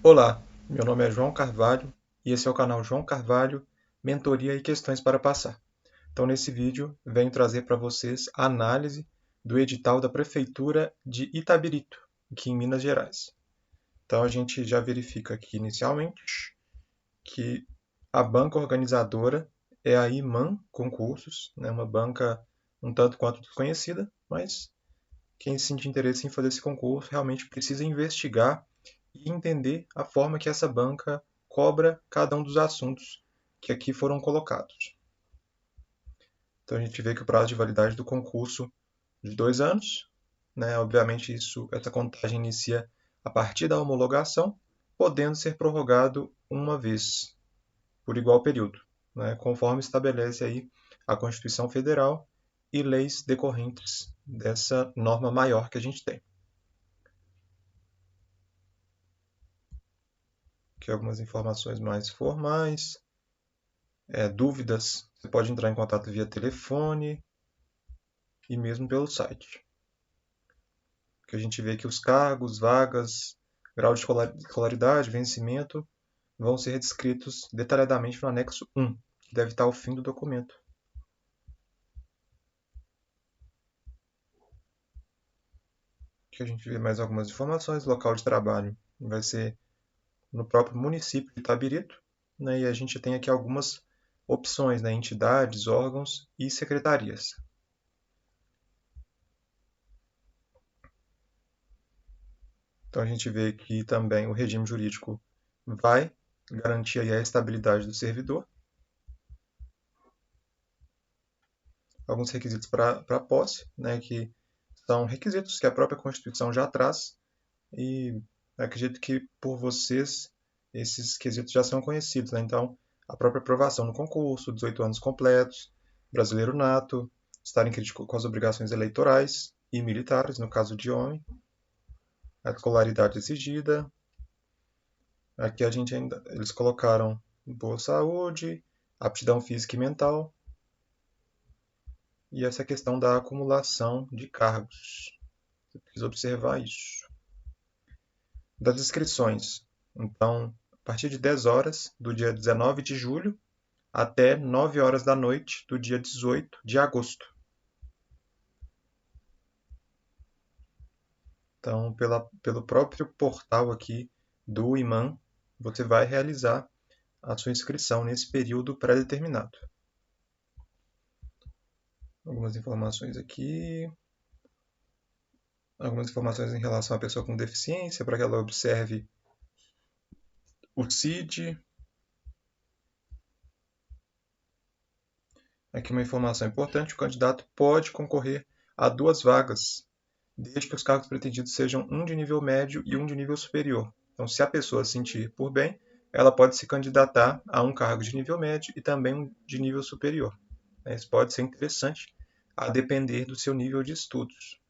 Olá, meu nome é João Carvalho e esse é o canal João Carvalho, Mentoria e Questões para Passar. Então, nesse vídeo, venho trazer para vocês a análise do edital da Prefeitura de Itabirito, aqui em Minas Gerais. Então, a gente já verifica aqui inicialmente que a banca organizadora é a Iman Concursos, né, uma banca um tanto quanto desconhecida, mas quem sente interesse em fazer esse concurso realmente precisa investigar e entender a forma que essa banca cobra cada um dos assuntos que aqui foram colocados. Então a gente vê que o prazo de validade do concurso é de 2 anos, né? Obviamente essa contagem inicia a partir da homologação, podendo ser prorrogado uma vez por igual período, né? Conforme estabelece aí a Constituição Federal e leis decorrentes dessa norma maior que a gente tem. Aqui algumas informações mais formais. Dúvidas, você pode entrar em contato via telefone e mesmo pelo site. Que a gente vê que os cargos, vagas, grau de escolaridade, vencimento vão ser descritos detalhadamente no anexo 1, que deve estar ao fim do documento. Aqui a gente vê mais algumas informações. O local de trabalho vai ser no próprio município de Itabirito, né? E a gente tem aqui algumas opções, né? Entidades, órgãos e secretarias. Então a gente vê que também o regime jurídico vai garantir aí a estabilidade do servidor. Alguns requisitos para a posse, né, que são requisitos que a própria Constituição já traz, e acredito que por vocês esses quesitos já são conhecidos. Né? Então, a própria aprovação no concurso, 18 anos completos, brasileiro nato, estar em crítico com as obrigações eleitorais e militares, no caso de homem, a escolaridade exigida. Aqui eles colocaram boa saúde, aptidão física e mental, e essa questão da acumulação de cargos. Você precisa observar isso. Das inscrições. Então, a partir de 10 horas do dia 19 de julho até 9 horas da noite do dia 18 de agosto. Então, pelo próprio portal aqui do IMAN, você vai realizar a sua inscrição nesse período pré-determinado. Algumas informações aqui. Algumas informações em relação à pessoa com deficiência, para que ela observe o CID. Aqui uma informação importante: o candidato pode concorrer a 2 vagas, desde que os cargos pretendidos sejam um de nível médio e um de nível superior. Então, se a pessoa sentir por bem, ela pode se candidatar a um cargo de nível médio e também um de nível superior. Isso pode ser interessante, a depender do seu nível de estudos.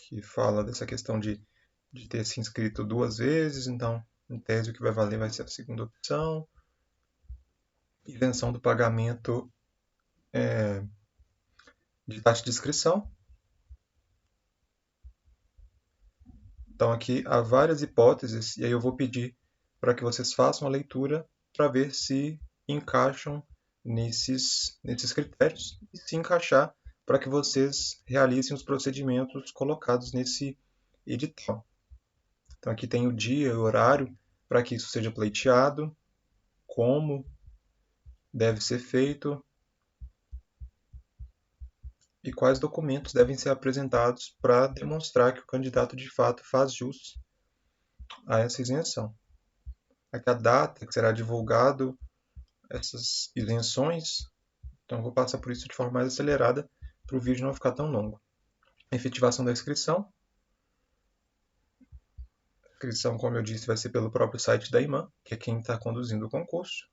Que fala dessa questão de ter se inscrito 2 vezes, então, em tese, o que vai valer vai ser a segunda opção. Isenção do pagamento de taxa de inscrição. Então, aqui há várias hipóteses, e aí eu vou pedir para que vocês façam a leitura para ver se encaixam nesses critérios, e se encaixar, para que vocês realizem os procedimentos colocados nesse edital. Então, aqui tem o dia e o horário para que isso seja pleiteado, como deve ser feito e quais documentos devem ser apresentados para demonstrar que o candidato de fato faz jus a essa isenção. Aqui a data que será divulgado essas isenções, então eu vou passar por isso de forma mais acelerada para o vídeo não ficar tão longo. A efetivação da inscrição. A inscrição, como eu disse, vai ser pelo próprio site da IMAN, que é quem está conduzindo o concurso.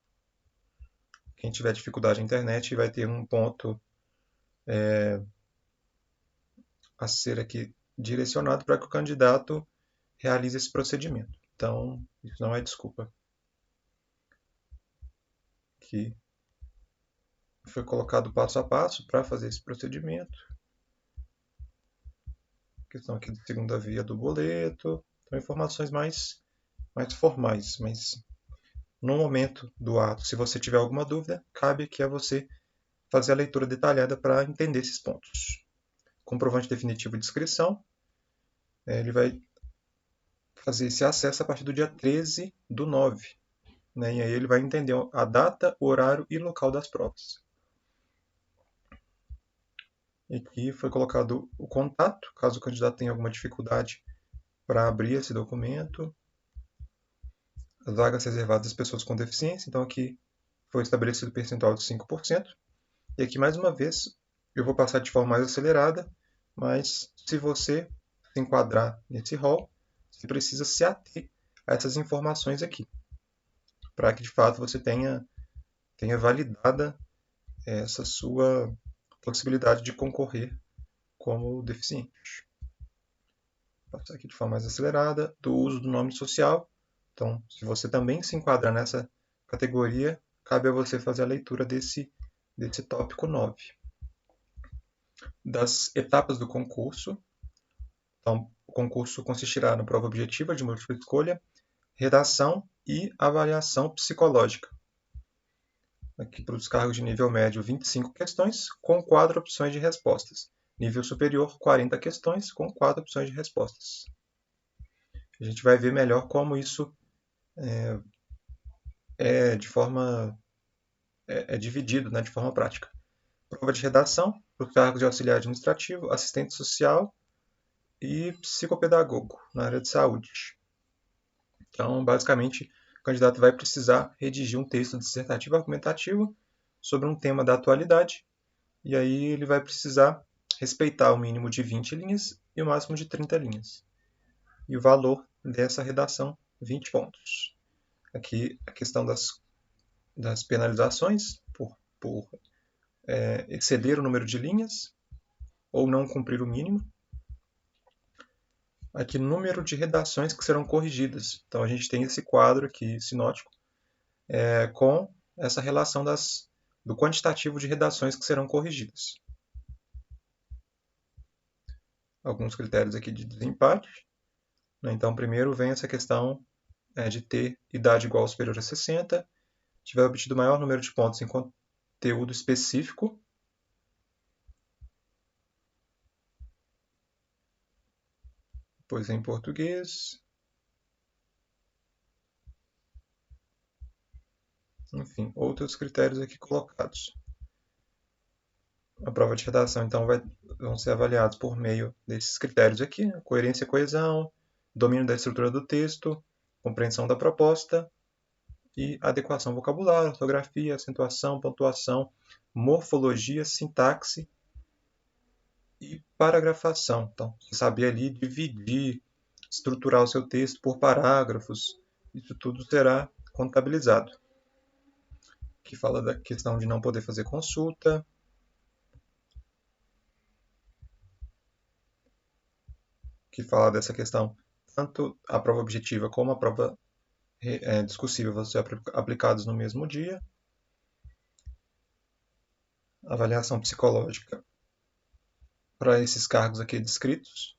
Quem tiver dificuldade na internet vai ter um ponto a ser aqui direcionado para que o candidato realize esse procedimento. Então, isso não é desculpa. Aqui foi colocado passo a passo para fazer esse procedimento. Questão aqui de segunda via do boleto. Então, informações mais formais, mas no momento do ato, se você tiver alguma dúvida, cabe aqui a você fazer a leitura detalhada para entender esses pontos. Comprovante definitivo de inscrição, ele vai fazer esse acesso a partir do dia 13/9, né? E aí ele vai entender a data, o horário e local das provas. E aqui foi colocado o contato, caso o candidato tenha alguma dificuldade para abrir esse documento. As vagas reservadas às pessoas com deficiência, então aqui foi estabelecido o percentual de 5%. E aqui, mais uma vez, eu vou passar de forma mais acelerada, mas se você se enquadrar nesse rol, você precisa se ater a essas informações aqui, para que de fato você tenha validada essa sua possibilidade de concorrer como deficiente. Vou passar aqui de forma mais acelerada, do uso do nome social. Então, se você também se enquadra nessa categoria, cabe a você fazer a leitura desse tópico 9. Das etapas do concurso. Então, o concurso consistirá na prova objetiva de múltipla escolha, redação e avaliação psicológica. Aqui para os cargos de nível médio, 25 questões, com 4 opções de respostas. Nível superior, 40 questões, com 4 opções de respostas. A gente vai ver melhor como isso é dividido, né, de forma prática. Prova de redação, para os cargos de auxiliar administrativo, assistente social e psicopedagogo, na área de saúde. Então, basicamente, o candidato vai precisar redigir um texto dissertativo argumentativo sobre um tema da atualidade, e aí ele vai precisar respeitar o mínimo de 20 linhas e o máximo de 30 linhas. E o valor dessa redação, 20 pontos. Aqui a questão das penalizações por exceder o número de linhas ou não cumprir o mínimo. Aqui, número de redações que serão corrigidas. Então, a gente tem esse quadro aqui, sinótico, com essa relação do quantitativo de redações que serão corrigidas. Alguns critérios aqui de desempate. Então, primeiro vem essa questão de ter idade igual ou superior a 60, tiver obtido o maior número de pontos em conteúdo específico, depois em português, enfim, outros critérios aqui colocados. A prova de redação, então, vão ser avaliados por meio desses critérios aqui, né? Coerência e coesão, domínio da estrutura do texto, compreensão da proposta e adequação vocabular, ortografia, acentuação, pontuação, morfologia, sintaxe e paragrafação. Então, você saber ali dividir, estruturar o seu texto por parágrafos, isso tudo será contabilizado. Aqui fala da questão de não poder fazer consulta. Que fala dessa questão, tanto a prova objetiva como a prova discursiva vão ser aplicados no mesmo dia. Avaliação psicológica para esses cargos aqui descritos.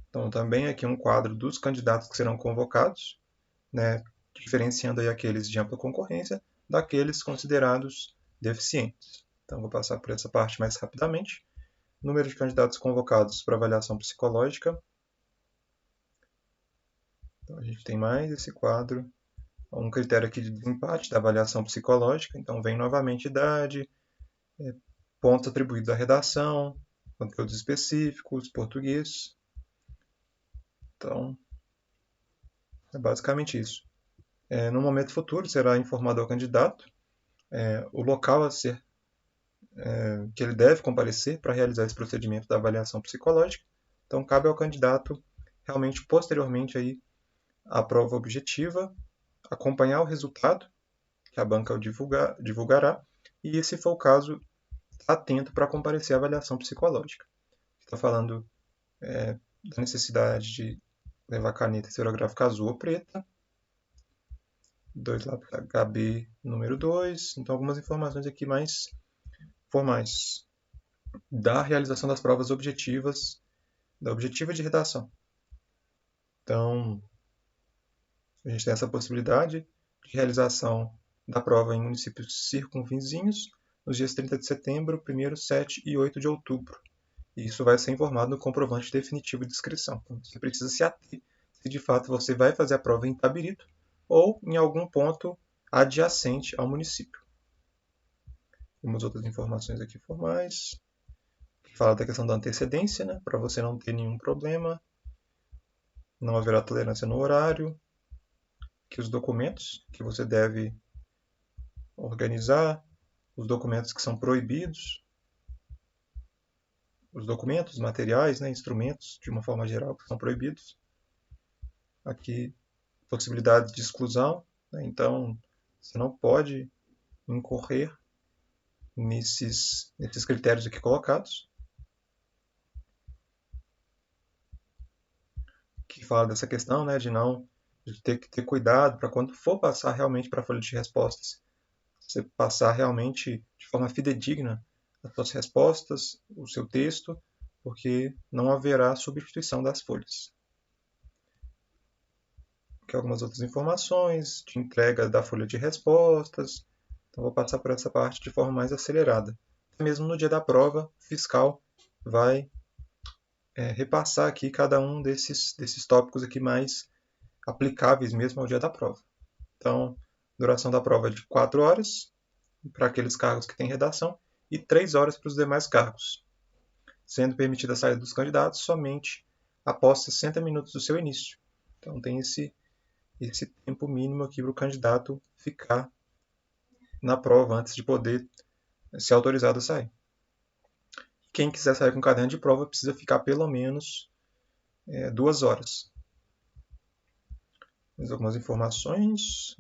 Então, também aqui um quadro dos candidatos que serão convocados, né, diferenciando aí aqueles de ampla concorrência daqueles considerados deficientes. Então, vou passar por essa parte mais rapidamente. Número de candidatos convocados para avaliação psicológica. Então, a gente tem mais esse quadro. Um critério aqui de desempate da avaliação psicológica. Então, vem novamente idade, pontos atribuídos à redação, conteúdos específicos, português. Então, é basicamente isso. No momento futuro, será informado ao candidato o local a ser que ele deve comparecer para realizar esse procedimento da avaliação psicológica. Então, cabe ao candidato realmente, posteriormente, aí, a prova objetiva, acompanhar o resultado, que a banca divulgará, e, se for o caso, atento para comparecer à avaliação psicológica. Está falando da necessidade de levar caneta esferográfica azul ou preta, 2 lápis HB número 2. Então, algumas informações aqui mais formais da realização das provas objetivas, da objetiva de redação. Então, a gente tem essa possibilidade de realização da prova em municípios circunvizinhos nos dias 30 de setembro, 1º, 7 e 8 de outubro. E isso vai ser informado no comprovante definitivo de inscrição. Então, você precisa se ater se de fato você vai fazer a prova em Itabirito ou em algum ponto adjacente ao município. Temos outras informações aqui formais, que fala da questão da antecedência, né, para você não ter nenhum problema, não haverá tolerância no horário, que os documentos que você deve organizar, os documentos que são proibidos, os documentos, materiais, né, instrumentos, de uma forma geral, que são proibidos. Aqui, possibilidade de exclusão, né, então você não pode incorrer nesses critérios aqui colocados, que fala dessa questão, né, de ter que ter cuidado para quando for passar realmente para a folha de respostas, você passar realmente de forma fidedigna as suas respostas, o seu texto, porque não haverá substituição das folhas. Aqui algumas outras informações de entrega da folha de respostas. Então vou passar por essa parte de forma mais acelerada. Mesmo no dia da prova, o fiscal vai repassar aqui cada um desses tópicos aqui mais aplicáveis mesmo ao dia da prova. Então, duração da prova é de 4 horas para aqueles cargos que têm redação e 3 horas para os demais cargos, sendo permitida a saída dos candidatos somente após 60 minutos do seu início. Então tem esse tempo mínimo aqui para o candidato ficar na prova antes de poder ser autorizado a sair. Quem quiser sair com caderno de prova precisa ficar pelo menos 2 horas. Mais algumas informações.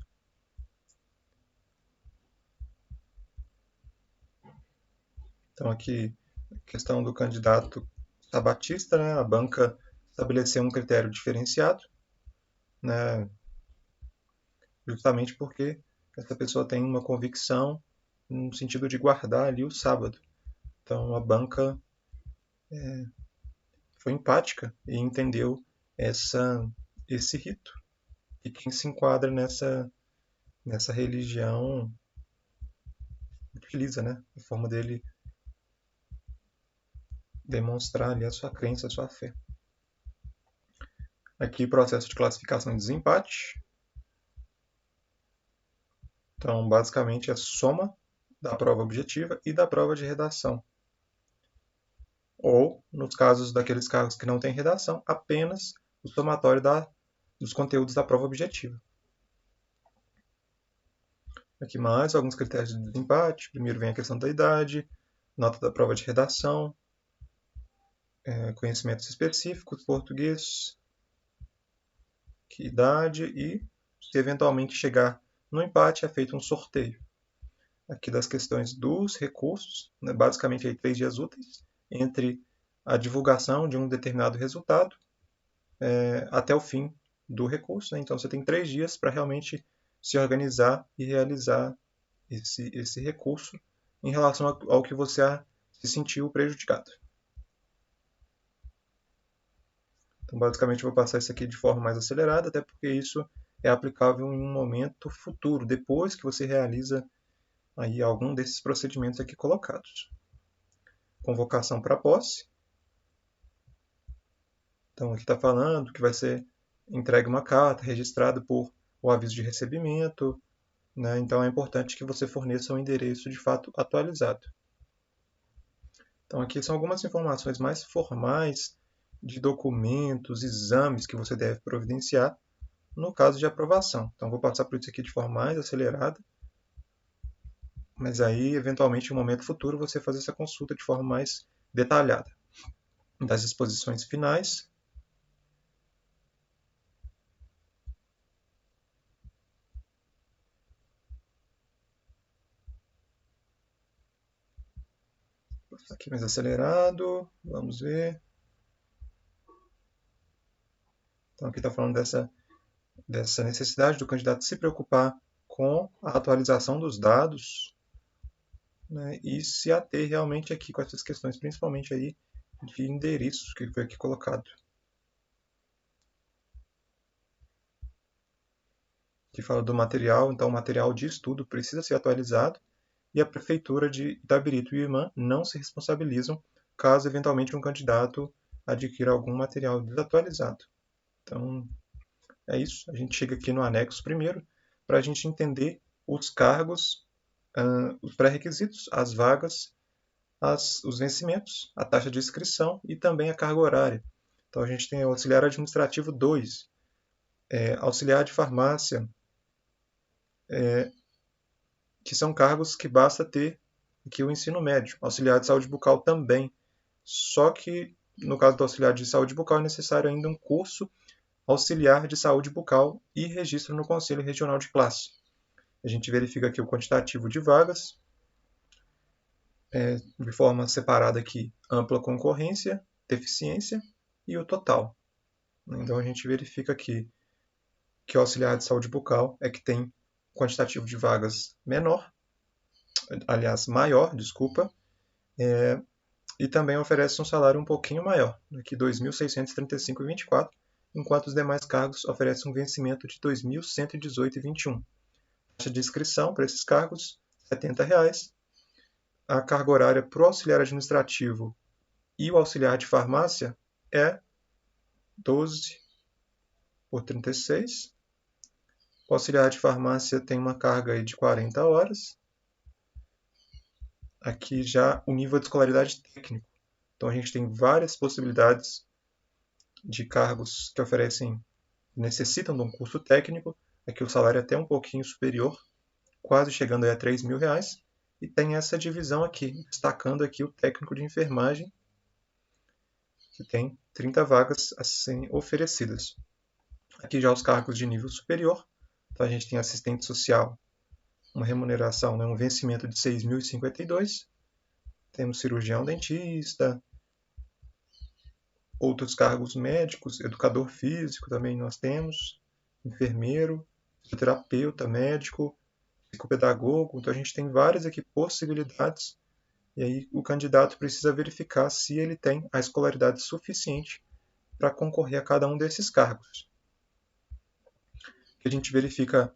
Então aqui, a questão do candidato sabatista, né? A banca estabeleceu um critério diferenciado, né? Justamente porque essa pessoa tem uma convicção no sentido de guardar ali o sábado. Então a banca foi empática e entendeu esse rito. E quem se enquadra nessa religião utiliza, né, a forma dele demonstrar ali a sua crença, a sua fé. Aqui processo de classificação e desempate. Então, basicamente, é a soma da prova objetiva e da prova de redação. Ou, nos casos daqueles cargos que não têm redação, apenas o somatório dos conteúdos da prova objetiva. Aqui mais alguns critérios de desempate. Primeiro vem a questão da idade, nota da prova de redação, conhecimentos específicos, português, que idade e, se eventualmente chegar no empate, é feito um sorteio. Aqui das questões dos recursos, né, basicamente aí 3 dias úteis, entre a divulgação de um determinado resultado até o fim do recurso. Né? Então você tem 3 dias para realmente se organizar e realizar esse recurso em relação ao que você se sentiu prejudicado. Então, basicamente, eu vou passar isso aqui de forma mais acelerada, até porque isso é aplicável em um momento futuro, depois que você realiza aí algum desses procedimentos aqui colocados. Convocação para posse. Então, aqui está falando que vai ser entregue uma carta registrada por o aviso de recebimento, né? Então, é importante que você forneça um endereço de fato atualizado. Então, aqui são algumas informações mais formais de documentos, exames que você deve providenciar no caso de aprovação. Então, vou passar por isso aqui de forma mais acelerada, mas aí, eventualmente, em um momento futuro, você fazer essa consulta de forma mais detalhada. Das exposições finais. Aqui mais acelerado, vamos ver. Então, aqui está falando dessa necessidade do candidato se preocupar com a atualização dos dados, né, e se ater realmente aqui com essas questões, principalmente aí de endereços que foi aqui colocado. Que fala do material, então o material de estudo precisa ser atualizado e a Prefeitura de Itabirito e IMAN não se responsabilizam caso eventualmente um candidato adquira algum material desatualizado. Então, é isso. A gente chega aqui no anexo primeiro para a gente entender os cargos, os pré-requisitos, as vagas, os vencimentos, a taxa de inscrição e também a carga horária. Então, a gente tem o auxiliar administrativo 2, auxiliar de farmácia, que são cargos que basta ter aqui o ensino médio. Auxiliar de saúde bucal também. Só que, no caso do auxiliar de saúde bucal, é necessário ainda um curso auxiliar de saúde bucal e registro no Conselho Regional de Classe. A gente verifica aqui o quantitativo de vagas, de forma separada aqui, ampla concorrência, deficiência e o total. Então a gente verifica aqui que o auxiliar de saúde bucal é que tem quantitativo de vagas maior, e também oferece um salário um pouquinho maior, aqui R$ 2.635,24, enquanto os demais cargos oferecem um vencimento de R$ 2.118,21. Taxa de inscrição para esses cargos, R$ 70. A carga horária para o auxiliar administrativo e o auxiliar de farmácia é 12 por 36. O auxiliar de farmácia tem uma carga aí de 40 horas. Aqui já o nível de escolaridade técnico. Então a gente tem várias possibilidades de cargos que necessitam de um curso técnico. Aqui o salário é até um pouquinho superior, quase chegando aí a R$ 3.000. E tem essa divisão aqui, destacando aqui o técnico de enfermagem, que tem 30 vagas a serem oferecidas. Aqui já os cargos de nível superior. Então a gente tem assistente social, uma remuneração, um vencimento de R$ 6.052. Temos cirurgião dentista, outros cargos médicos, educador físico também nós temos, enfermeiro, fisioterapeuta, médico, psicopedagogo. Então a gente tem várias aqui possibilidades, e aí o candidato precisa verificar se ele tem a escolaridade suficiente para concorrer a cada um desses cargos. A gente verifica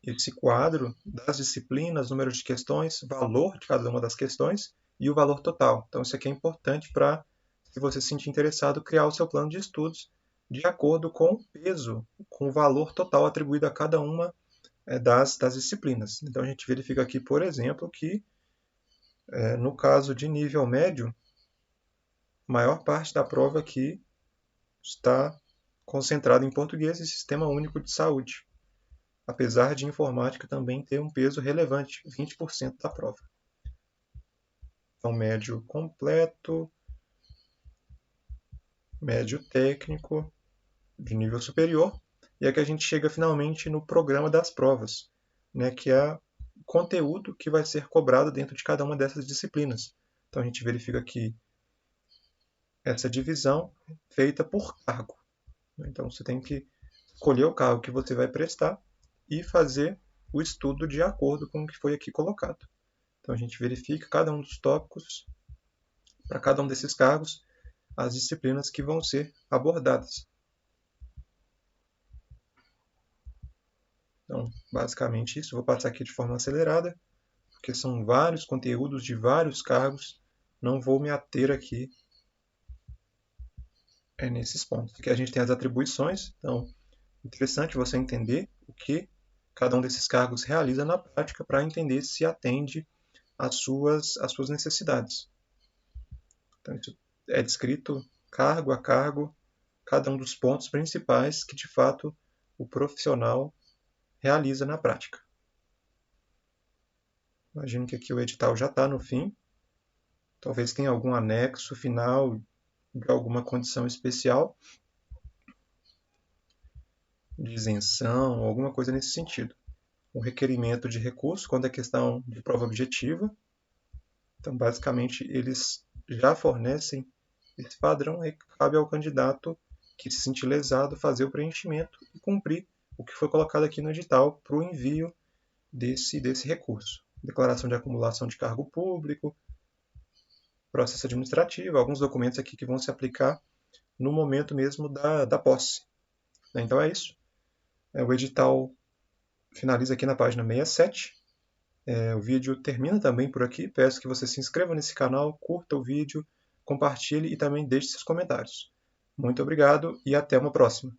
esse quadro das disciplinas, número de questões, valor de cada uma das questões e o valor total. Então isso aqui é importante para, se você se sentir interessado, criar o seu plano de estudos de acordo com o peso, com o valor total atribuído a cada uma das disciplinas. Então a gente verifica aqui, por exemplo, que no caso de nível médio, a maior parte da prova aqui está concentrada em português e sistema único de saúde, apesar de informática também ter um peso relevante, 20% da prova. Então, médio completo, médio técnico, de nível superior, e aqui a gente chega finalmente no programa das provas, né, que é o conteúdo que vai ser cobrado dentro de cada uma dessas disciplinas. Então a gente verifica aqui essa divisão feita por cargo. Então você tem que escolher o cargo que você vai prestar e fazer o estudo de acordo com o que foi aqui colocado. Então a gente verifica cada um dos tópicos, para cada um desses cargos, as disciplinas que vão ser abordadas. Então, basicamente isso. Vou passar aqui de forma acelerada, porque são vários conteúdos de vários cargos. Não vou me ater aqui nesses pontos. Aqui a gente tem as atribuições. Então, interessante você entender o que cada um desses cargos realiza na prática para entender se atende às suas necessidades. Então, isso é descrito cargo a cargo, cada um dos pontos principais que, de fato, o profissional realiza na prática. Imagino que aqui o edital já está no fim. Talvez tenha algum anexo final de alguma condição especial de isenção, alguma coisa nesse sentido. Um requerimento de recurso quando é questão de prova objetiva. Então, basicamente, eles já fornecem esse padrão, aí cabe ao candidato que se sentir lesado fazer o preenchimento e cumprir o que foi colocado aqui no edital para o envio desse recurso. Declaração de acumulação de cargo público, processo administrativo, alguns documentos aqui que vão se aplicar no momento mesmo da posse. Então é isso. O edital finaliza aqui na página 67. O vídeo termina também por aqui. Peço que você se inscreva nesse canal, curta o vídeo, compartilhe e também deixe seus comentários. Muito obrigado e até uma próxima.